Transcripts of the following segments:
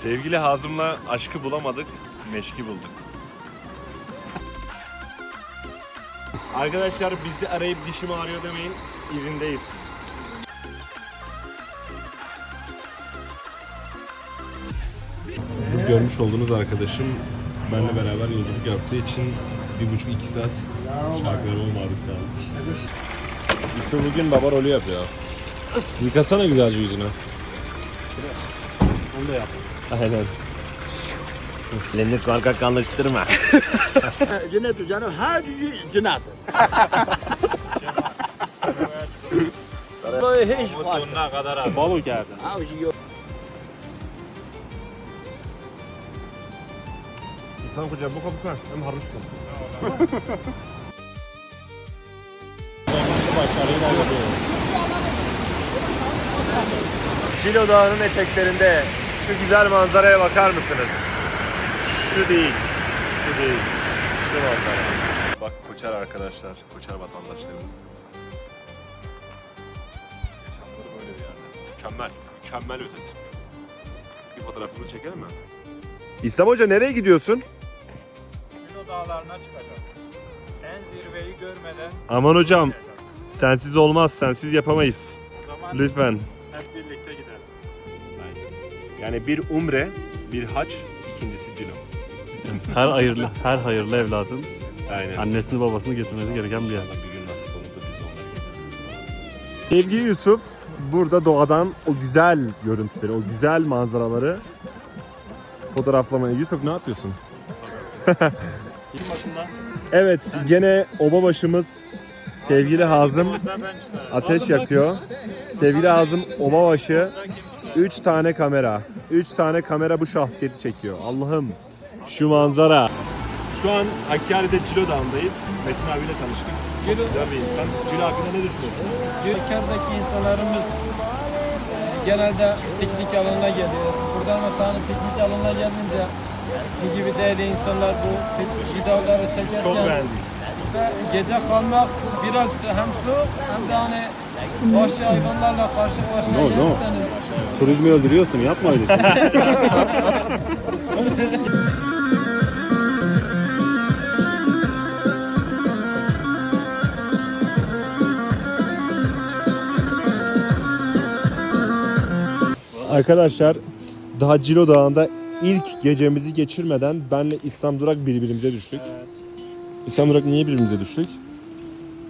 Sevgili Hazım'la aşkı bulamadık, meşki bulduk. Arkadaşlar bizi arayıp dişim ağrıyor demeyin, izindeyiz. Bu görmüş olduğunuz arkadaşım benimle beraber yolculuk yaptığı için 1,5-2 saat şarkılarıma maruz kalmış. İşte bugün baba rolü yapıyor. Yıkasana güzelce yüzünü. Onu da yap. Aynen. Elini korkak alıştırma. Cüneyt canım her Cüneyt. Hiç Sonuna kadar abi. Balık geldi. Abi yok. İnsan koca bu kapı hem harus kapı. Cilo Dağı'nın eteklerinde şu güzel manzaraya bakar mısınız? Şu değil, şu değil, şu manzara. Bak Koçar arkadaşlar, Koçar vatandaşlarımız. Yaşamları böyle bir yerde. Mükemmel, mükemmel ötesi. Bir fotoğrafını çekelim mi? İslam Hoca nereye gidiyorsun? Cilo dağlarına çıkacağım. En zirveyi görmeden Aman hocam, sensiz olmaz, sensiz yapamayız. o zaman Lütfen. hep birlikte gidelim. Yani bir umre, bir hac, ikincisi Cilo. Her hayırlı evladın Aynen. annesini babasını getirmesi gereken bir yer. Bir gün nasip olur da biz de onları getiririz. Sevgili Yusuf, burada doğadan o güzel görüntüleri, o güzel manzaraları fotoğraflamaya. Yusuf ne yapıyorsun? Evet, gene oba başımız sevgili Hazım ateş yakıyor. Sevgili Hazım oba başı 3 tane kamera. 3 tane kamera bu şahsiyeti çekiyor. Allah'ım şu manzara. Şu an Hakkari'de Cilo Dağı'ndayız. Metin abiyle tanıştık. Çok güzel bir insan. Cilo hakkında ne düşünüyorsun? Ülkedeki insanlarımız genelde piknik alanına geliyor. Buradan mesela piknik alanına gelince sizin gibi değerli insanlar bu videoları çekerken Çok beğendik. işte gece kalmak biraz hem soğuk hem de hani vahşi hayvanlarla karşı karşıya gelirseniz Turizmi öldürüyorsun, yapma öyle şey. Arkadaşlar daha Cilo Dağı'nda ilk gecemizi geçirmeden benle İslam Durak birbirimize düştük. İslam Durak niye birbirimize düştük?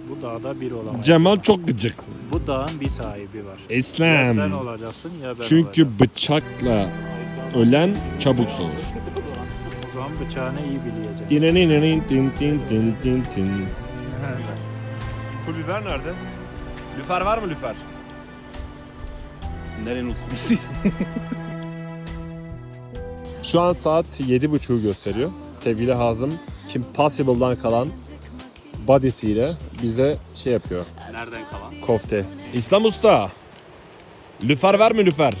Bu dağda biri olamayız. Cemal çok gıcık. Bu dağın bir sahibi var. Ya İslam. sen olacaksın ya ben olacağım. Çünkü bıçakla ölen çabuk soğur. O zaman bıçağını iyi bileceksin. Bu lüfer nerede? Lüfer var mı lüfer? Nerenin uskumusu? Şu an saat 7.30'u gösteriyor. Sevgili Hazım Kim Possible'dan kalan body'siyle bize şey yapıyor. Nereden kalan? Kofte. İslam Usta. Lüfer var mı lüfer?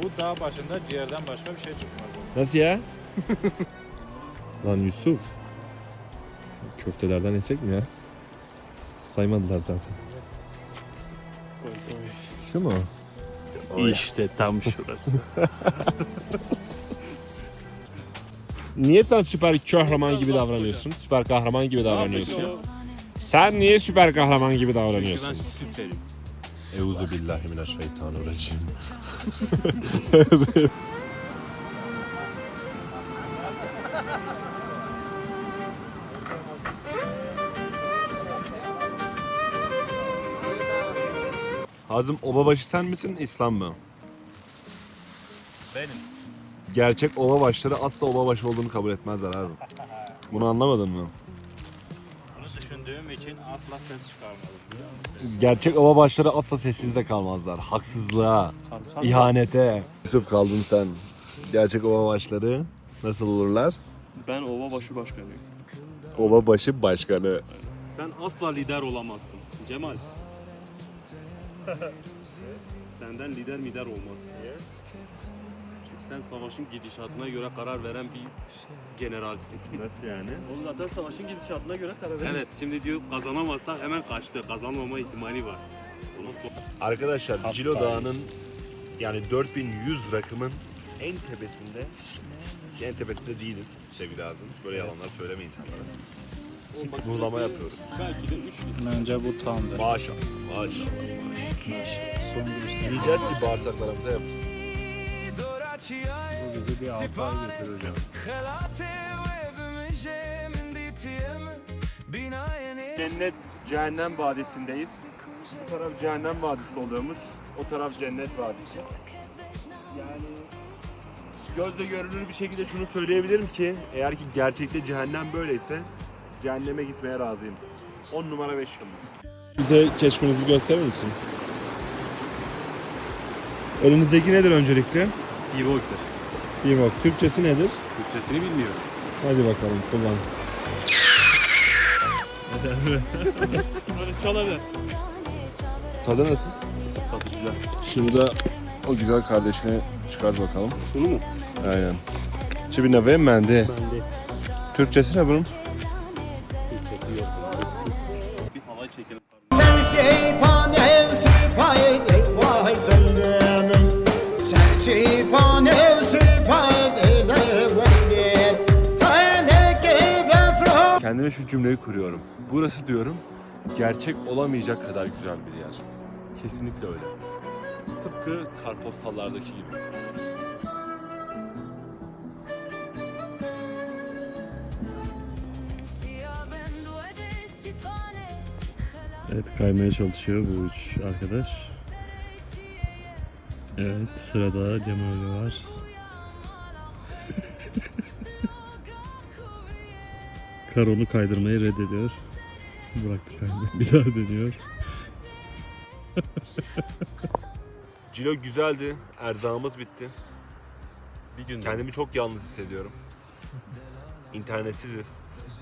Bu dağ başında ciğerden başka bir şey çıkmaz. Nasıl ya? Lan Yusuf. Köftelerden yesek mi ya? Saymadılar zaten. Şu mu? İşte tam şurası. Niye sen süper kahraman gibi davranıyorsun? Süper kahraman gibi davranıyorsun. Sen niye süper kahraman gibi davranıyorsun? süperim. Euzu billahi mineşşeytanirracim. Hazım obabaşı sen misin, İslam mı? Benim. Gerçek obabaşları asla obabaşı olduğunu kabul etmezler abi. Bunu anlamadın mı? Bunu düşündüğüm için asla ses çıkarmadım. Gerçek obabaşları asla sessizde kalmazlar. Haksızlığa, ihanete. Yusuf kaldın sen. Gerçek obabaşları nasıl olurlar? Ben Ovabaşı başkanıyım. Obabaşı başkanı. Sen asla lider olamazsın. Cemal. Senden lider olmaz. Çünkü sen savaşın gidişatına göre karar veren bir generalsin. Nasıl yani? O zaten savaşın gidişatına göre karar verir. Evet, şimdi diyor kazanamazsa hemen kaçtı. Kazanmama ihtimali var. Ona Arkadaşlar Cilo Dağı'nın yani 4100 rakımın en tepesinde, en tepesinde değiliz sevgili Azim. Böyle yalanlar söyleme insanlara. Buğulama yapıyoruz. Belki de 3 litre. Bence bu tamdır. Maşallah, maşallah. Son görüşte Yiyeceğiz ki bağırsaklarımıza yapışsın. bu bizi bir 6 ay götürür hocam. Cennet, cehennem vadisindeyiz. Bu taraf cehennem vadisi oluyormuş. O taraf cennet vadisi. Yani gözle görülür bir şekilde şunu söyleyebilirim ki eğer ki gerçekte cehennem böyleyse cehenneme gitmeye razıyım. 10 numara 5 yıldız. Bize keşfinizi gösterir misin? Elinizdeki nedir öncelikle? Evoke'dır. Bivok. Türkçesi nedir? Türkçesini bilmiyorum. Hadi bakalım kullan. Böyle çalabilir. Tadı nasıl? Tadı güzel. Şimdi de o güzel kardeşini çıkart bakalım. Bunu mu? Aynen. Çibine ve mendi. Bende. Türkçesi ne bunun? Türkçesi yok. Bir halay çekelim. Sen seypane seypane vay sendem. Sen seypane seypane vay hani kebefro. Kendime şu cümleyi kuruyorum. Burası diyorum gerçek olamayacak kadar güzel bir yer. Kesinlikle öyle. Tıpkı kartpostallardaki gibi. Evet, kaymaya çalışıyor bu üç arkadaş. Evet, sırada Cemal Hoca var. Karon'u kaydırmayı reddediyor. Bıraktı kaymayı. Bir daha deniyor. Cilo güzeldi. Erzağımız bitti. Bir gün Kendimi çok yalnız hissediyorum. İnternetsiziz.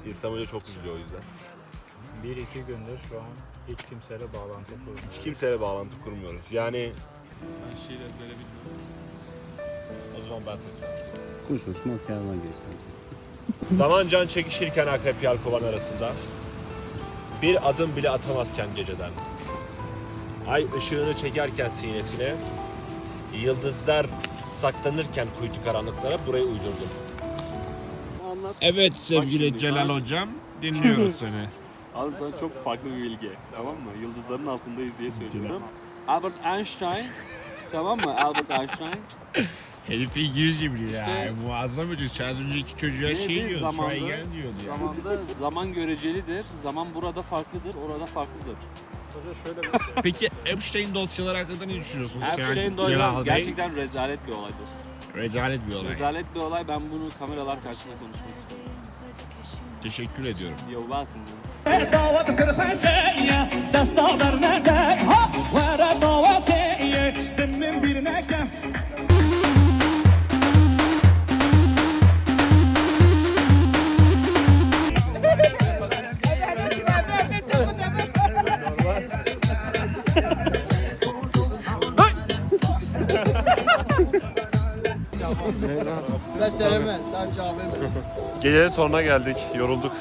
İslam Hoca çok üzülüyor o yüzden. 1-2 gündür şu an hiç kimseyle bağlantı kurmuyoruz. Hiç kimseyle bağlantı kurmuyoruz. Yani ben şiir ezbere bilmiyorum. o zaman ben seslendim. Kuş uçmaz kervan geçmez. Zaman can çekişirken akrep yelkovan arasında bir adım bile atamazken geceden ay ışığını çekerken sinesine yıldızlar saklanırken kuytu karanlıklara burayı uydurdum. Evet sevgili sevgili Celal hocam, dinliyoruz seni. Abi sana çok farklı bir bilgi. Tamam mı? Yıldızların altındayız diye söylüyorum. Albert Einstein. Tamam mı? Albert Einstein. Herif İngilizce biliyor İşte- ya. Muazzam hocam. Sen az önceki çocuğa Yine bir diyordu. zamanda- Try again diyordu ya. Zamanda zaman görecelidir. Zaman burada farklıdır, orada farklıdır. Hoca şöyle bir şey. Peki Epstein dosyaları hakkında ne düşünüyorsunuz? Epstein Celal dolayı Bey? gerçekten rezalet bir olay dostum. Rezalet bir olay. Rezalet bir olay. Ben bunu kameralar karşısında konuşmak istedim. Teşekkür ediyorum. You're welcome. Gecenin sonuna geldik. Yorulduk.